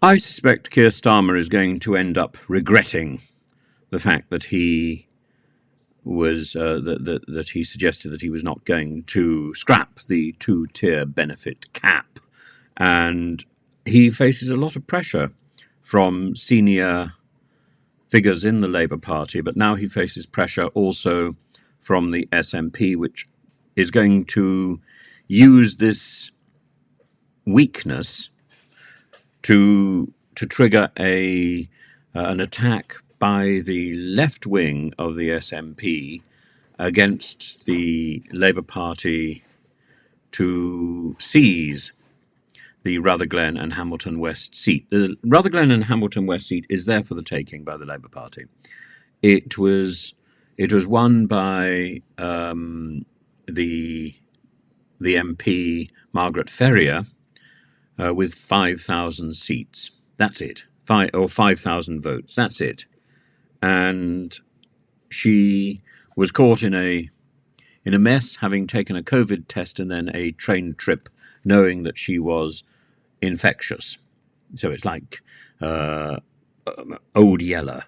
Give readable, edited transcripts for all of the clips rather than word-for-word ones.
I suspect Keir Starmer is going to end up regretting the fact that he was that he suggested that he was not going to scrap the two-tier benefit cap, and he faces a lot of pressure from senior figures in the Labour Party, but now he faces pressure also from the SNP, which is going to use this weakness to trigger an attack by the left wing of the SNP against the Labour Party to seize the Rutherglen and Hamilton West seat. The Rutherglen and Hamilton West seat is there for the taking by the Labour Party. It was won by the MP Margaret Ferrier with 5,000 seats. That's it. 5,000 votes. That's it. And she was caught in a mess, having taken a COVID test and then a train trip, knowing that she was infectious. So it's like Old Yeller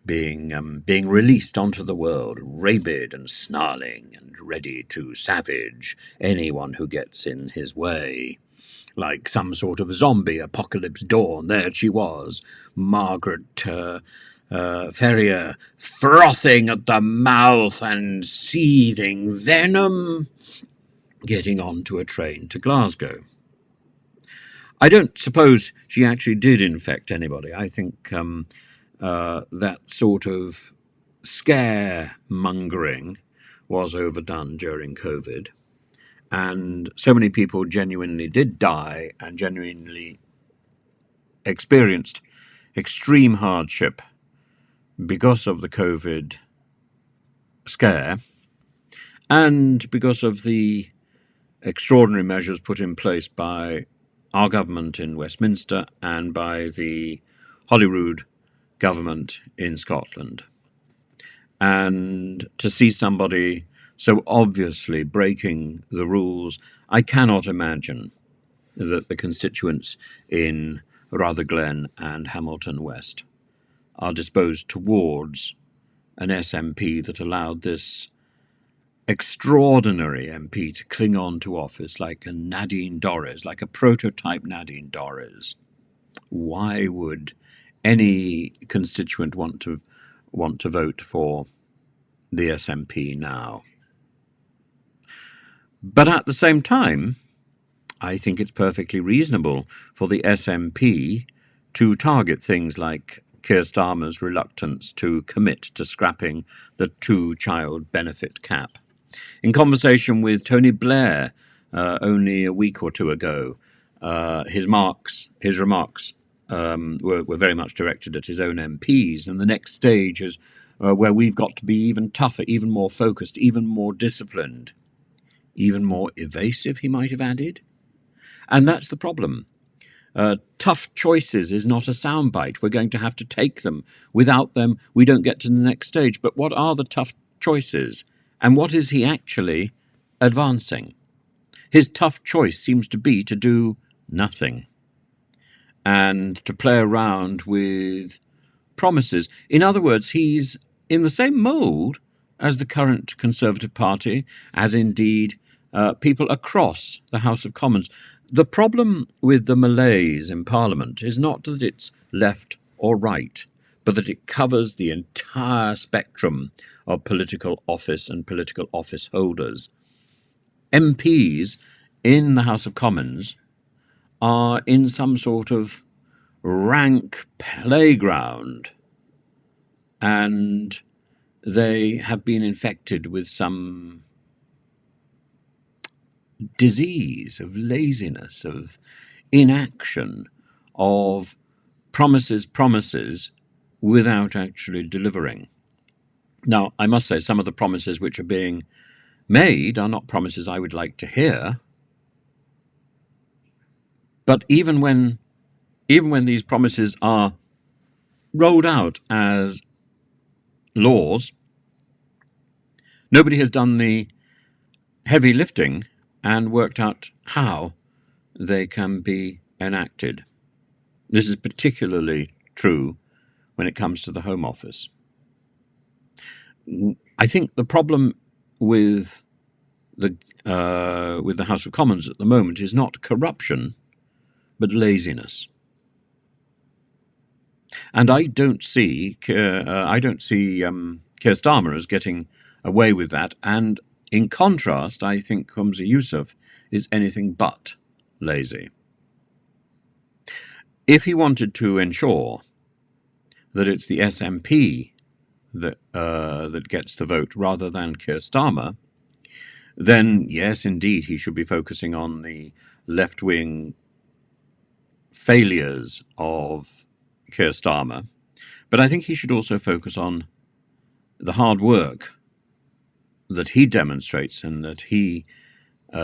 being released onto the world, rabid and snarling and ready to savage anyone who gets in his way. Like some sort of zombie apocalypse dawn, there she was, Margaret Ferrier, frothing at the mouth and seething venom, getting onto a train to Glasgow. I don't suppose she actually did infect anybody. I think that sort of scaremongering was overdone during COVID. And so many people genuinely did die and genuinely experienced extreme hardship because of the COVID scare and because of the extraordinary measures put in place by our government in Westminster and by the Holyrood government in Scotland. And to see somebody so obviously breaking the rules, I cannot imagine that the constituents in Rutherglen and Hamilton West are disposed towards an SNP that allowed this extraordinary MP to cling on to office like a Nadine Dorries, like a prototype Nadine Dorries. Why would any constituent want to vote for the SNP now? But at the same time, I think it's perfectly reasonable for the SNP to target things like Keir Starmer's reluctance to commit to scrapping the two-child benefit cap. In conversation with Tony Blair only a week or two ago, his remarks were very much directed at his own MPs, and the next stage is where we've got to be even tougher, even more focused, even more disciplined. Even more evasive, he might have added. And that's the problem. Tough choices is not a soundbite. We're going to have to take them. Without them, we don't get to the next stage. But what are the tough choices? And what is he actually advancing? His tough choice seems to be to do nothing and to play around with promises. In other words, he's in the same mould as the current Conservative Party, as indeed people across the House of Commons. The problem with the malaise in Parliament is not that it's left or right, but that it covers the entire spectrum of political office and political office holders. MPs in the House of Commons are in some sort of rank playground, and they have been infected with some disease of laziness, of inaction, of promises without actually delivering. Now, I must say some of the promises which are being made are not promises I would like to hear. But even when these promises are rolled out as laws, nobody has done the heavy lifting and worked out how they can be enacted. This is particularly true when it comes to the Home Office. I think the problem with the House of Commons at the moment is not corruption, but laziness. And I don't see Keir Starmer as getting away with that. And in contrast, I think Humza Yousaf is anything but lazy. If he wanted to ensure that it's the SNP that gets the vote rather than Keir Starmer, then yes, indeed, he should be focusing on the left-wing failures of Keir Starmer. But I think he should also focus on the hard work that he demonstrates and that he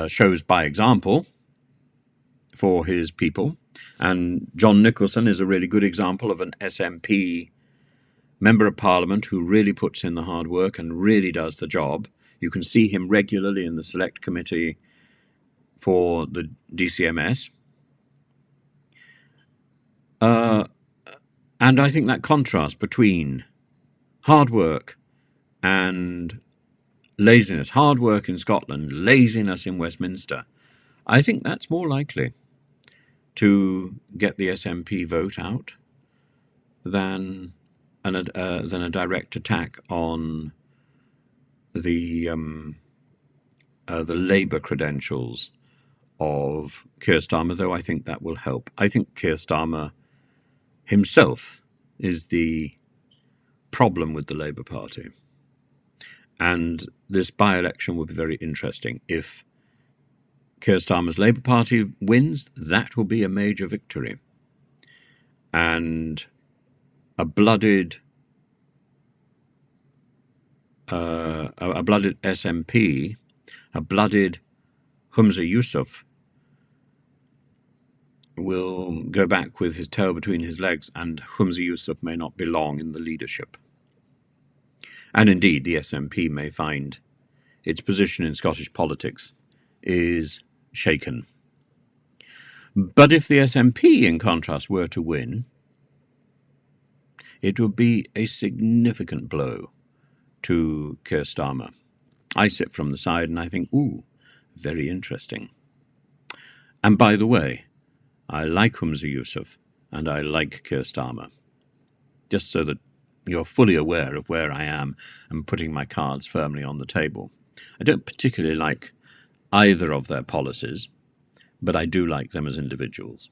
shows by example for his people. And John Nicholson is a really good example of an SNP Member of Parliament who really puts in the hard work and really does the job. You can see him regularly in the Select Committee for the DCMS. And I think that contrast between hard work and laziness, hard work in Scotland, laziness in Westminster, I think that's more likely to get the SNP vote out than a direct attack on the Labour credentials of Keir Starmer, though I think that will help. I think Keir Starmer himself is the problem with the Labour Party. And this by-election will be very interesting. If Keir Starmer's Labour Party wins, that will be a major victory. And a blooded SNP, a blooded Humza Yousaf, will go back with his tail between his legs, and Humza Yousaf may not belong in the leadership. And indeed, the SNP may find its position in Scottish politics is shaken. But if the SNP, in contrast, were to win, it would be a significant blow to Keir Starmer. I sit from the side and I think, ooh, very interesting. And by the way, I like Humza Yousaf and I like Keir Starmer. Just so that you're fully aware of where I am and putting my cards firmly on the table. I don't particularly like either of their policies, but I do like them as individuals.